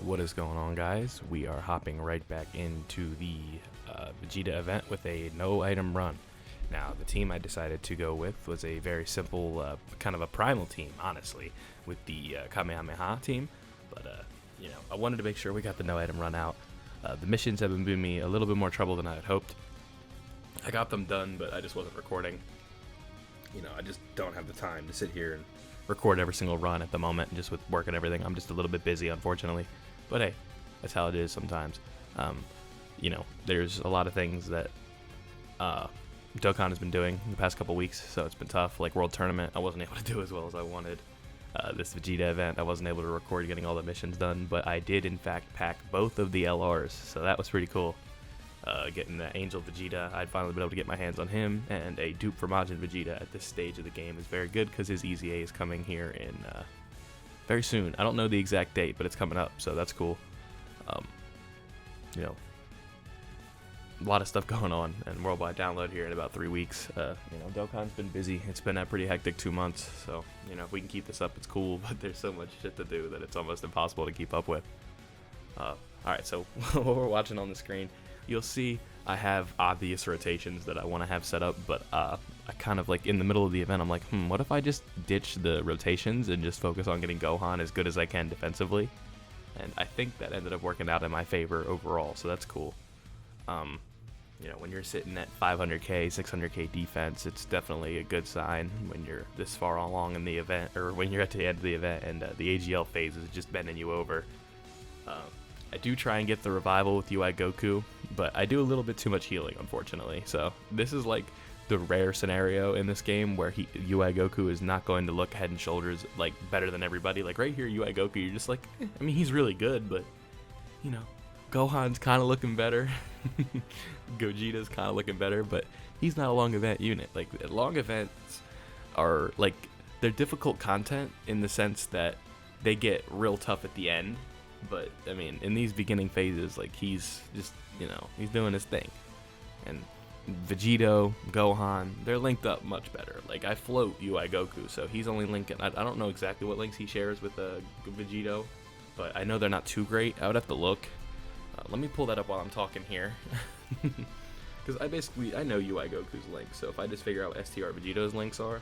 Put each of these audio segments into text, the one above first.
What is going on, guys? We are hopping right back into the Vegeta event with a no item run. Now, the team I decided to go with was a very simple, kind of a primal team, honestly, with the Kamehameha team. But, I wanted to make sure we got the no item run out. The missions have been giving me a little bit more trouble than I had hoped. I got them done, but I just wasn't recording. I just don't have the time to sit here and record every single run at the moment, just with work and everything. I'm just a little bit busy, unfortunately. But hey, that's how it is sometimes. There's a lot of things that Dokkan has been doing the past couple weeks, so it's been tough. Like World Tournament, I wasn't able to do as well as I wanted. This Vegeta event, I wasn't able to record getting all the missions done, but I did in fact pack both of the LRs, so that was pretty cool. Getting the Angel Vegeta, I'd finally been able to get my hands on him, and a dupe for Majin Vegeta at this stage of the game is very good because his EZA is coming here in very soon. I don't know the exact date, but it's coming up, so that's cool. A lot of stuff going on, and worldwide download here in about 3 weeks. Dokkan's been busy. It's been a pretty hectic 2 months, so if we can keep this up, it's cool. But there's so much shit to do that it's almost impossible to keep up with. All right, so what we're watching on the screen, you'll see I have obvious rotations that I want to have set up, but I kind of like in the middle of the event, I'm like, what if I just ditch the rotations and just focus on getting Gohan as good as I can defensively? And I think that ended up working out in my favor overall, so that's cool. When you're sitting at 500k, 600k defense, it's definitely a good sign when you're this far along in the event, or when you're at the end of the event and the AGL phase is just bending you over. I do try and get the revival with UI Goku, but I do a little bit too much healing, unfortunately. So this is like the rare scenario in this game where UI Goku is not going to look head and shoulders like better than everybody. Like right here, UI Goku, you're just like, he's really good, but Gohan's kind of looking better. Gogeta's kind of looking better, but he's not a long event unit. Like long events are like, they're difficult content in the sense that they get real tough at the end. But in these beginning phases, like he's just, he's doing his thing. And Vegeta, Gohan, they're linked up much better. Like I float UI Goku, so he's only linking. I don't know exactly what links he shares with Vegeta, but I know they're not too great. I would have to look. Let me pull that up while I'm talking here. Because I know UI Goku's links, so if I just figure out what STR Vegeta's links are,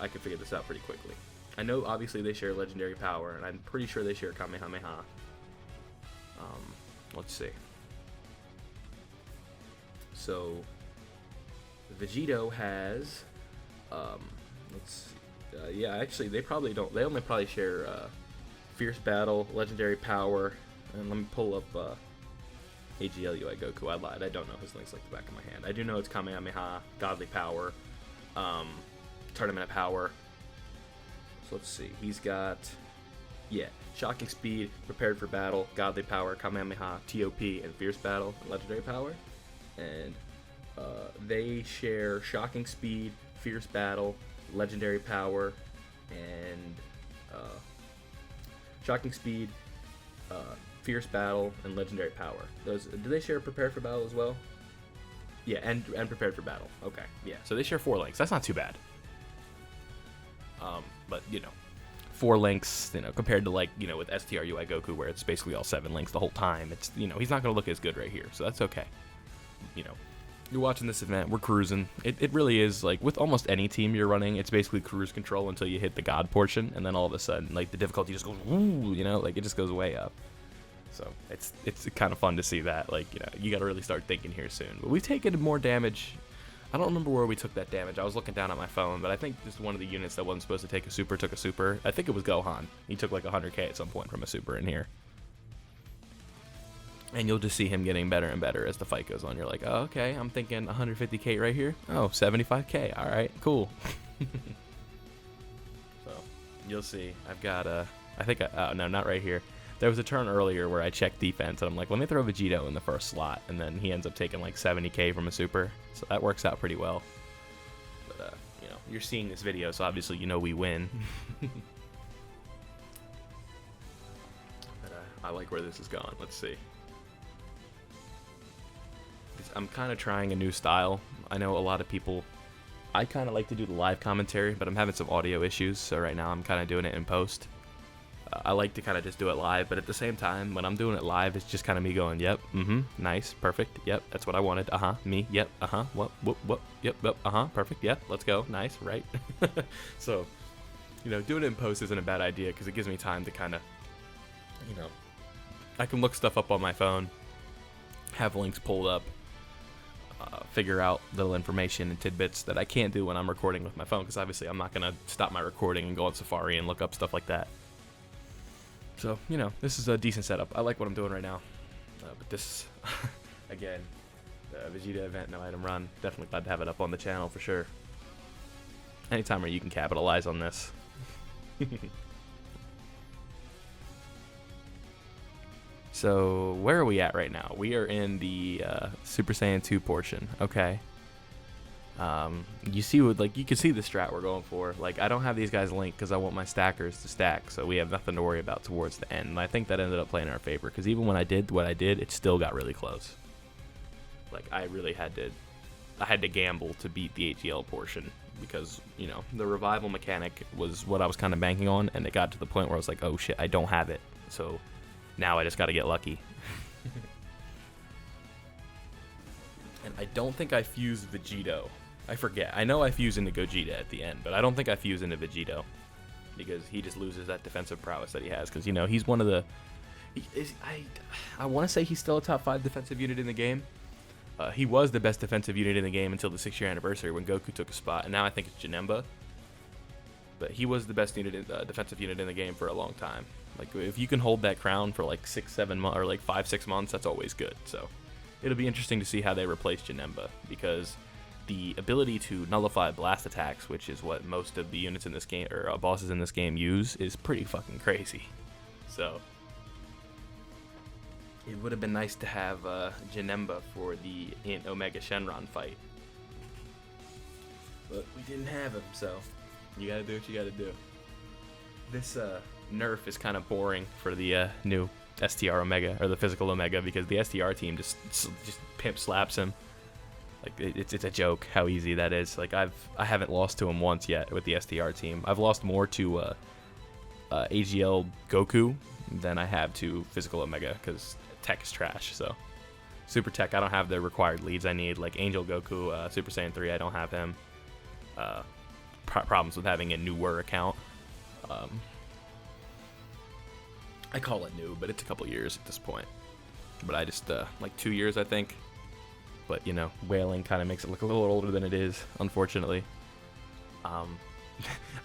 I can figure this out pretty quickly. I know obviously they share legendary power, and I'm pretty sure they share Kamehameha. Let's see. So Vegeta has, actually they probably don't. They only probably share Fierce Battle, legendary power, and let me pull up AGL UI Goku. I lied. I don't know his links like the back of my hand. I do know it's Kamehameha, Godly Power, Tournament of Power. So let's see. He's got, Shocking Speed, Prepared for Battle, Godly Power, Kamehameha, TOP, and Fierce Battle, and Legendary Power. And they share Shocking Speed, Fierce Battle, Legendary Power, and Shocking Speed, Fierce Battle, and Legendary Power. Do they share Prepared for Battle as well? Yeah, and Prepared for Battle. Okay, yeah. So they share 4 links. That's not too bad. But 4 links, compared to like, with STR UI Goku where it's basically all 7 links the whole time. It's, he's not going to look as good right here. So that's okay. You're watching this event, we're cruising. It really is like with almost any team you're running, it's basically cruise control until you hit the God portion. And then all of a sudden, like the difficulty just goes, woo, like it just goes way up. So it's kind of fun to see that. Like, you got to really start thinking here soon. But we've taken more damage. I don't remember where we took that damage. I was looking down at my phone, but I think just one of the units that wasn't supposed to take a super took a super. I think it was Gohan. He took like 100k at some point from a super in here. And you'll just see him getting better and better as the fight goes on. You're like, oh, okay, I'm thinking 150k right here. Oh, 75k. All right, cool. So you'll see. I've got no, not right here. There was a turn earlier where I checked defense, and I'm like, let me throw Vegeta in the first slot, and then he ends up taking like 70k from a super, so that works out pretty well. But, you're seeing this video, so obviously we win. But I like where this is going. Let's see. I'm kind of trying a new style. I know a lot of people, I kind of like to do the live commentary, but I'm having some audio issues, so right now I'm kind of doing it in post. I like to kind of just do it live, but at the same time, when I'm doing it live, it's just kind of me going, yep, nice, perfect, yep, that's what I wanted, me, yep, what, yep, perfect, yep, let's go, nice, right? So, you know, doing it in post isn't a bad idea because it gives me time to kind of, you know, I can look stuff up on my phone, have links pulled up, figure out little information and tidbits that I can't do when I'm recording with my phone, because obviously I'm not going to stop my recording and go on Safari and look up stuff like that. So, you know, this is a decent setup. I like what I'm doing right now. But this, again, the Vegeta event, no item run, definitely glad to have it up on the channel for sure. Anytime where you can capitalize on this. So, where are we at right now? We are in the Super Saiyan 2 portion, okay. You see what, like, you can see the strat we're going for. Like, I don't have these guys linked because I want my stackers to stack, so we have nothing to worry about towards the end. And I think that ended up playing in our favor, because even when I did what I did, it still got really close. Like, I really had to gamble to beat the AGL portion, because, you know, the revival mechanic was what I was kind of banking on, and it got to the point where I was like, oh shit, I don't have it. So now I just got to get lucky. And I don't think I fused Vegito. I forget. I know I fuse into Gogeta at the end, but I don't think I fuse into Vegito, because he just loses that defensive prowess that he has. Because, you know, he's one of the... I want to say he's still a top 5 defensive unit in the game. He was the best defensive unit in the game until the 6-year anniversary when Goku took a spot, and now I think it's Janemba. But he was the best defensive unit in the game for a long time. Like, if you can hold that crown for like 6-7 months, or like 5-6 months, that's always good. So it'll be interesting to see how they replace Janemba, because the ability to nullify blast attacks, which is what most of the units in this game, or bosses in this game, use, is pretty fucking crazy. So it would have been nice to have Janemba for the Omega Shenron fight, but we didn't have him, so you gotta do what you gotta do. This nerf is kind of boring for the new STR Omega, or the physical Omega, because the STR team just pimp slaps him. Like, it's a joke how easy that is. Like, I haven't lost to him once yet with the STR team. I've lost more to AGL Goku than I have to physical Omega, because tech is trash. So Super Tech, I don't have the required leads I need. Like Angel Goku, Super Saiyan 3, I don't have him. Problems with having a newer account. I call it new, but it's a couple years at this point. But I just, like 2 years, I think. But, you know, whaling kind of makes it look a little older than it is, unfortunately.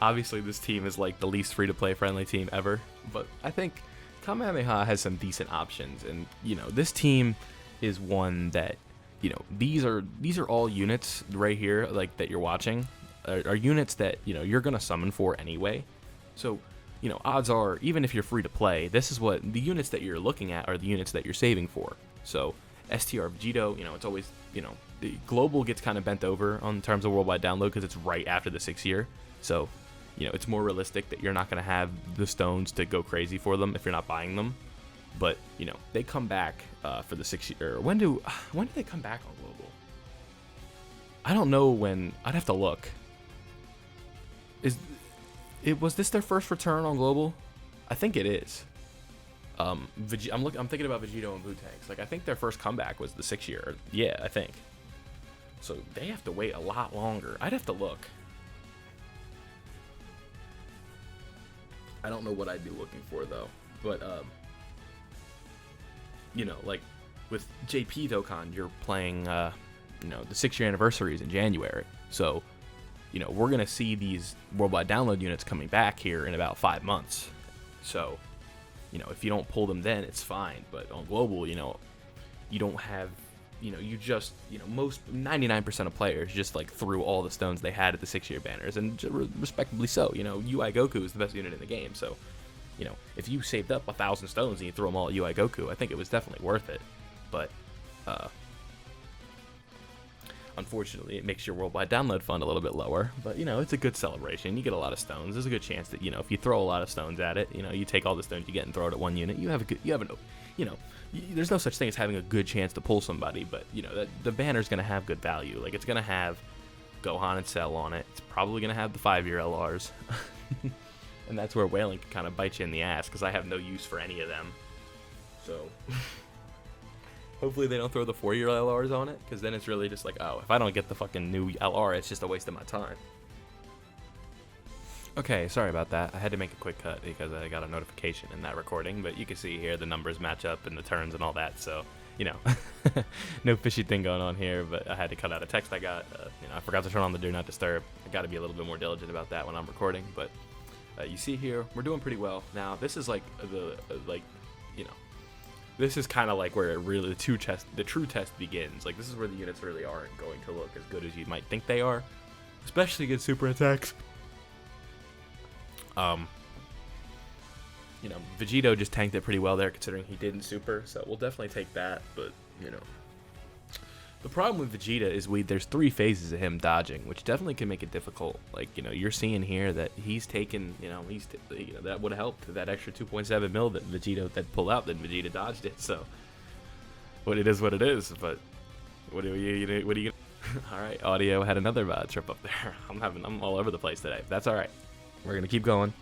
Obviously, this team is like the least free-to-play friendly team ever. But I think Kamehameha has some decent options. And, you know, this team is one that, you know, these are all units right here, like, that you're watching, are units that, you know, you're going to summon for anyway. So, you know, odds are, even if you're free to play, this is what the units that you're looking at are the units that you're saving for. So STR Vegito, you know, it's always, you know, the global gets kind of bent over on terms of worldwide download because it's right after the 6th year. So, you know, it's more realistic that you're not going to have the stones to go crazy for them if you're not buying them. But, you know, they come back for the 6th year. When do they come back on global? I don't know when. I'd have to look. Was this their first return on global? I think it is. I'm thinking about Vegito and Bootanks. Like, I think their first comeback was the 6th year. Yeah, I think. So they have to wait a lot longer. I'd have to look. I don't know what I'd be looking for though. But you know, like with JP Dokkan, you're playing you know, the 6-year anniversary is in January. So, you know, we're gonna see these worldwide download units coming back here in about 5 months. So, you know, if you don't pull them then, it's fine. But on global, you know, you don't have, you know, you just, you know, most 99% of players just like threw all the stones they had at the 6-year banners, and respectably so. You know, UI Goku is the best unit in the game, so, you know, if you saved up 1,000 stones and you threw them all at UI Goku, I think it was definitely worth it. But unfortunately, it makes your worldwide download fund a little bit lower, but, you know, it's a good celebration. You get a lot of stones. There's a good chance that, you know, if you throw a lot of stones at it, you know, you take all the stones you get and throw it at one unit, you have there's no such thing as having a good chance to pull somebody, but, you know, the banner's going to have good value. Like, it's going to have Gohan and Cell on it. It's probably going to have the 5-year LRs. And that's where whaling can kind of bite you in the ass, because I have no use for any of them. So hopefully they don't throw the 4-year LRs on it, because then it's really just like, oh, if I don't get the fucking new LR, it's just a waste of my time. Okay, sorry about that. I had to make a quick cut because I got a notification in that recording, but you can see here the numbers match up and the turns and all that, so, you know, no fishy thing going on here, but I had to cut out a text I got. You know, I forgot to turn on the Do Not Disturb. I got to be a little bit more diligent about that when I'm recording, but you see here, we're doing pretty well. Now, this is like you know, this is kind of like where it really, the true test begins. Like, this is where the units really aren't going to look as good as you might think they are, especially against super attacks. You know, Vegeta just tanked it pretty well there, considering he didn't super, so we'll definitely take that. But, you know, the problem with Vegeta is there's 3 phases of him dodging, which definitely can make it difficult. Like, you know, you're seeing here that he's taken, you know, that would have helped, that extra 2.7 mil that Vegeta that pulled out, then Vegeta dodged it. So, what it is, but what are you all right, audio had another trip up there. I'm all over the place today. That's all right. We're gonna keep going.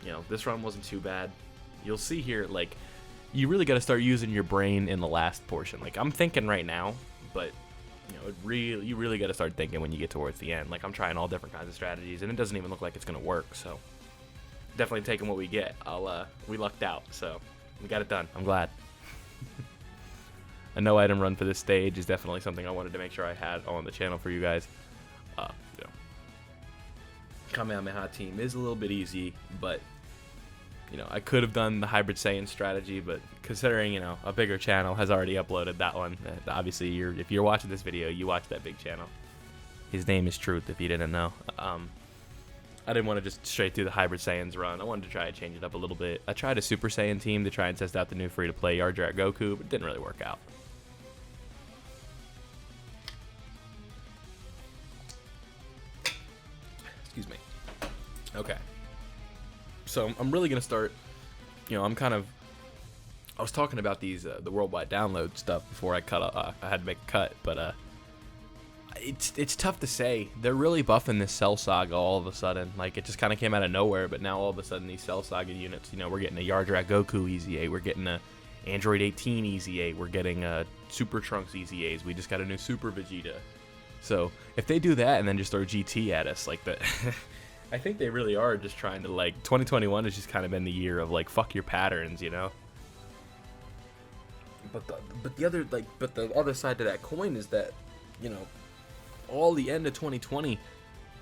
You know, this run wasn't too bad. You'll see here, like, you really got to start using your brain in the last portion. Like, I'm thinking right now, but, you know, you really got to start thinking when you get towards the end. Like, I'm trying all different kinds of strategies, and it doesn't even look like it's gonna work. So, definitely taking what we get. We lucked out, so we got it done. I'm glad. A no item run for this stage is definitely something I wanted to make sure I had on the channel for you guys. You know, Kamehameha team is a little bit easy, but, you know, I could have done the Hybrid Saiyan strategy, but considering, you know, a bigger channel has already uploaded that one, obviously if you're watching this video, you watch that big channel. His name is Truth, if you didn't know. I didn't want to just straight through the Hybrid Saiyans run. I wanted to try to change it up a little bit. I tried a Super Saiyan team to try and test out the new free-to-play Yardrat Goku, but it didn't really work out. Excuse me. Okay. So I'm really gonna start. You know, I was talking about these the worldwide download stuff before I had to make a cut, but it's tough to say. They're really buffing this Cell Saga all of a sudden. Like, it just kind of came out of nowhere, but now all of a sudden these Cell Saga units. You know, we're getting a Yardrat Goku Easy A, we're getting a Android 18 Easy A, we're getting a Super Trunks Easy A's. We just got a new Super Vegeta. So if they do that and then just throw GT at us like that. I think they really are just trying to, like, 2021 has just kind of been the year of, like, fuck your patterns, you know. But the other side to that coin is that, you know, all the end of 2020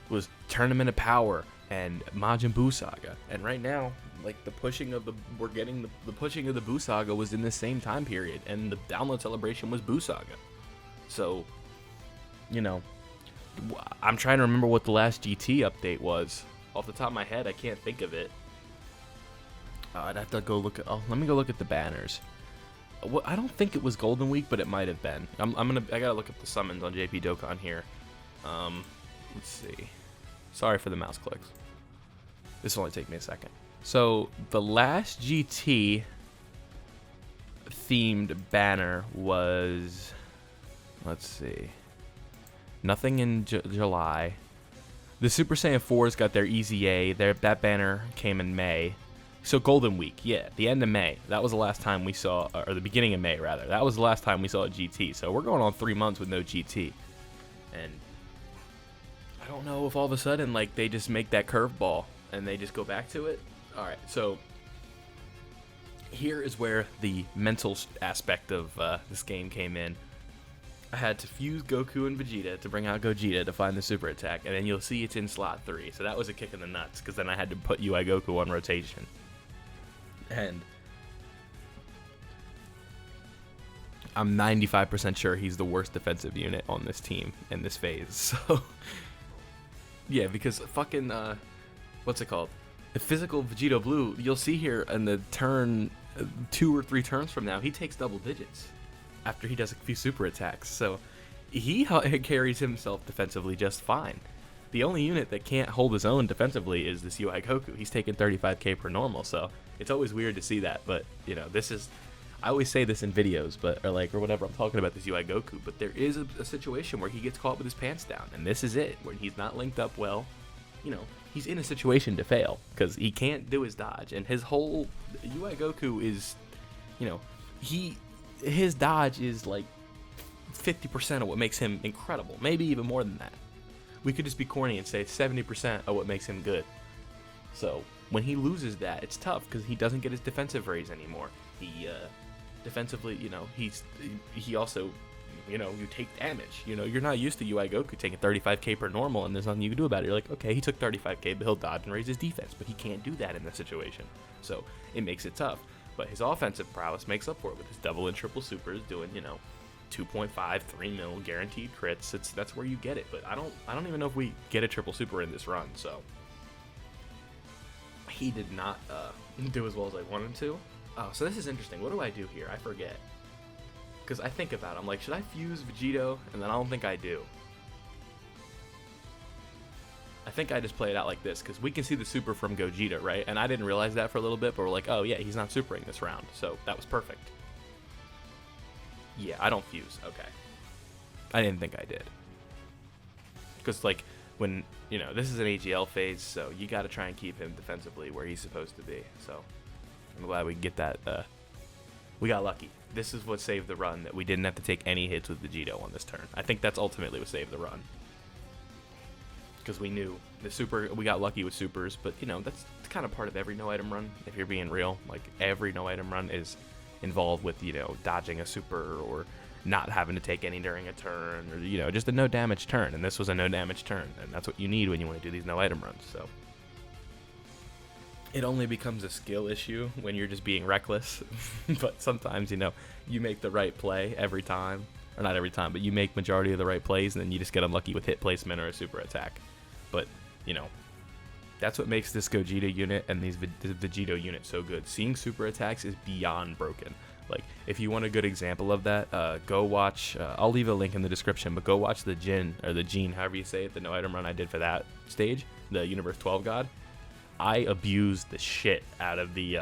was Tournament of Power and Majin Buu Saga, and right now, like, the pushing of the Buu Saga was in the same time period, and the download celebration was Buu Saga. So, you know, I'm trying to remember what the last GT update was. Off the top of my head, I can't think of it. I'd have to go look at. Oh, let me go look at the banners. I don't think it was Golden Week, but it might have been. I gotta look up the summons on JP Dokkan here. Let's see. Sorry for the mouse clicks. This will only take me a second. So the last GT themed banner was. Let's see. Nothing in July. The Super Saiyan 4's got their Easy A. That banner came in May. So Golden Week, yeah, the end of May. That was the last time we saw, or the beginning of May, rather. That was the last time we saw a GT. So we're going on 3 months with no GT. And I don't know if all of a sudden, like, they just make that curveball and they just go back to it. All right, so here is where the mental aspect of this game came in. I had to fuse Goku and Vegeta to bring out Gogeta to find the super attack, and then you'll see it's in slot 3. So that was a kick in the nuts, because then I had to put UI Goku on rotation. And I'm 95% sure he's the worst defensive unit on this team in this phase. So, yeah, because fucking, what's it called? The physical Vegeta Blue, you'll see here in the turn, 2 or 3 turns from now, he takes double digits after he does a few super attacks. So he carries himself defensively just fine. The only unit that can't hold his own defensively is this UI Goku. He's taking 35k per normal, so it's always weird to see that. But, you know, this is, I always say this in videos, but or whatever, I'm talking about this UI Goku, but there is a situation where he gets caught with his pants down, and this is it, where he's not linked up well. You know, he's in a situation to fail because he can't do his dodge, and his whole UI Goku is, you know, his dodge is like 50% of what makes him incredible, maybe even more than that. We could just be corny and say 70% of what makes him good. So when he loses that, it's tough because he doesn't get his defensive raise anymore. He defensively, you know, he also, you know, you take damage. You know, you're not used to UI Goku taking 35k per normal, and there's nothing you can do about it. You're like, okay, he took 35k, but he'll dodge and raise his defense, but he can't do that in this situation. So it makes it tough. But his offensive prowess makes up for it with his double and triple supers, doing, you know, 2.5, 3 mil guaranteed crits. That's where you get it. But I don't even know if we get a triple super in this run. So he did not do as well as I wanted to. Oh, so this is interesting. What do I do here? I forget. Because I think about it. I'm like, should I fuse Vegito? And then I don't think I do. I think I just play it out like this, because we can see the super from Gogeta, right? And I didn't realize that for a little bit, but we're like, oh yeah, he's not supering this round. So that was perfect. Yeah, I don't fuse. Okay. I didn't think I did. Because, like, when, you know, this is an AGL phase, so you got to try and keep him defensively where he's supposed to be. So I'm glad we get that. We got lucky. This is what saved the run, that we didn't have to take any hits with Vegito on this turn. I think that's ultimately what saved the run. Because we knew the super, we got lucky with supers, but, you know, that's kind of part of every no-item run, if you're being real. Like, every no-item run is involved with, you know, dodging a super or not having to take any during a turn, or, you know, just a no damage turn. And this was a no damage turn, and that's what you need when you want to do these no item runs. So it only becomes a skill issue when you're just being reckless. But sometimes, you know, you make the right play every time, or not every time, but you make majority of the right plays, and then you just get unlucky with hit placement or a super attack. But, you know, that's what makes this Gogeta unit and these Vegito unit so good. Seeing super attacks is beyond broken. Like, if you want a good example of that, go watch, I'll leave a link in the description, but go watch the Jin, or the Gene, however you say it, the no-item run I did for that stage, the Universe 12 God. I abused the shit out of the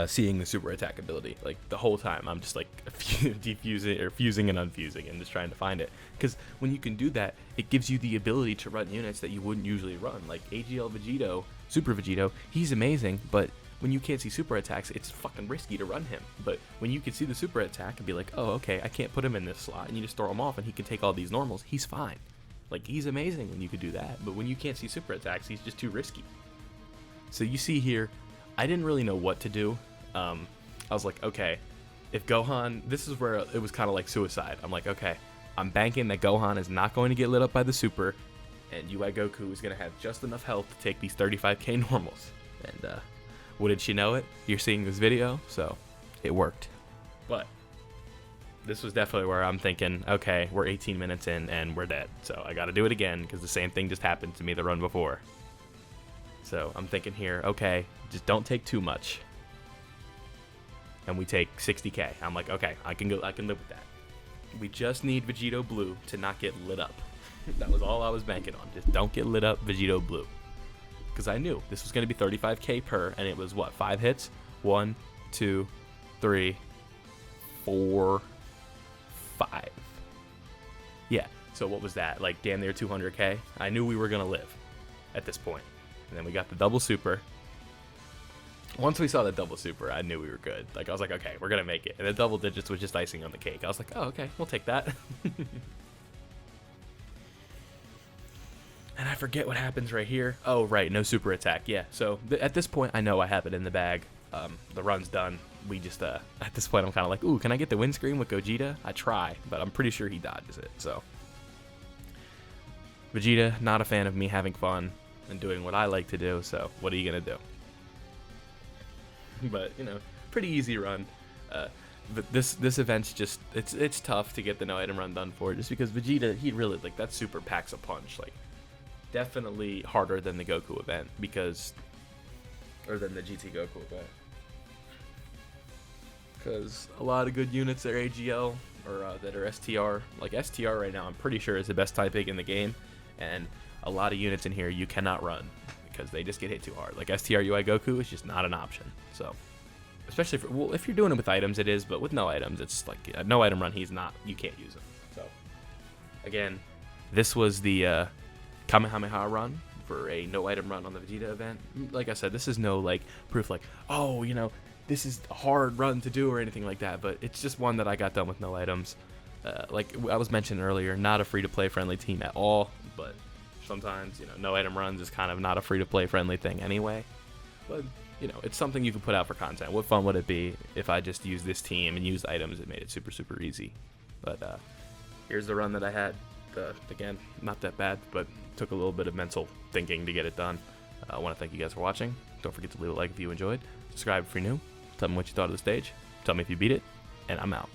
seeing the super attack ability. Like, the whole time, I'm just like defusing or fusing and unfusing and just trying to find it. Because when you can do that, it gives you the ability to run units that you wouldn't usually run. Like AGL Vegito, Super Vegito, he's amazing, but when you can't see super attacks, it's fucking risky to run him. But when you can see the super attack and be like, oh, okay, I can't put him in this slot, and you just throw him off and he can take all these normals, he's fine. Like, he's amazing when you could do that. But when you can't see super attacks, he's just too risky. So you see here, I didn't really know what to do. I was like, okay, if Gohan, this is where it was kind of like suicide. I'm like, okay, I'm banking that Gohan is not going to get lit up by the super, and UI Goku is going to have just enough health to take these 35k normals. And wouldn't you know it, you're seeing this video, so it worked. But this was definitely where I'm thinking, okay, we're 18 minutes in and we're dead. So I got to do it again, because the same thing just happened to me the run before. So I'm thinking here, okay, just don't take too much. And we take 60k. I'm like, okay, I can live with that. We just need Vegito Blue to not get lit up. That was all I was banking on. Just don't get lit up, Vegito Blue. Because I knew this was going to be 35k per, and it was what, 5 hits? 1, 2, 3, 4, 5. Yeah, so what was that? Like, damn near 200k? I knew we were going to live at this point. And then we got the double super. Once we saw the double super, I knew we were good. Like, I was like, okay, we're going to make it. And the double digits was just icing on the cake. I was like, oh, okay, we'll take that. And I forget what happens right here. Oh, right, no super attack. Yeah, so at this point, I know I have it in the bag. The run's done. We just, at this point, I'm kind of like, ooh, can I get the windscreen with Gogeta? I try, but I'm pretty sure he dodges it, so. Vegeta, not a fan of me having fun and doing what I like to do, so what are you going to do? But, you know, pretty easy run. But this event's just, it's tough to get the no-item run done for, just because Vegeta, he really, like, that super packs a punch. Like, definitely harder than the Goku event, because, or than the GT Goku event. Because a lot of good units that are AGL, or that are STR. Like, STR right now, I'm pretty sure is the best typing in the game, and a lot of units in here you cannot run, because they just get hit too hard. Like, STR UI Goku is just not an option. So, especially for, well, if you're doing it with items, it is, but with no items, it's like a no item run, he's not, you can't use him. So, again, this was the Kamehameha run for a no item run on the Vegeta event. Like I said, this is no like proof like, oh, you know, this is a hard run to do or anything like that, but it's just one that I got done with no items. Like I was mentioning earlier, not a free-to-play friendly team at all, but sometimes, you know, no item runs is kind of not a free-to-play friendly thing anyway. But, you know, it's something you can put out for content. What fun would it be if I just used this team and used items that made it super, super easy? But here's the run that I had. Again, not that bad, but took a little bit of mental thinking to get it done. I want to thank you guys for watching. Don't forget to leave a like if you enjoyed. Subscribe if you're new. Tell me what you thought of the stage. Tell me if you beat it. And I'm out.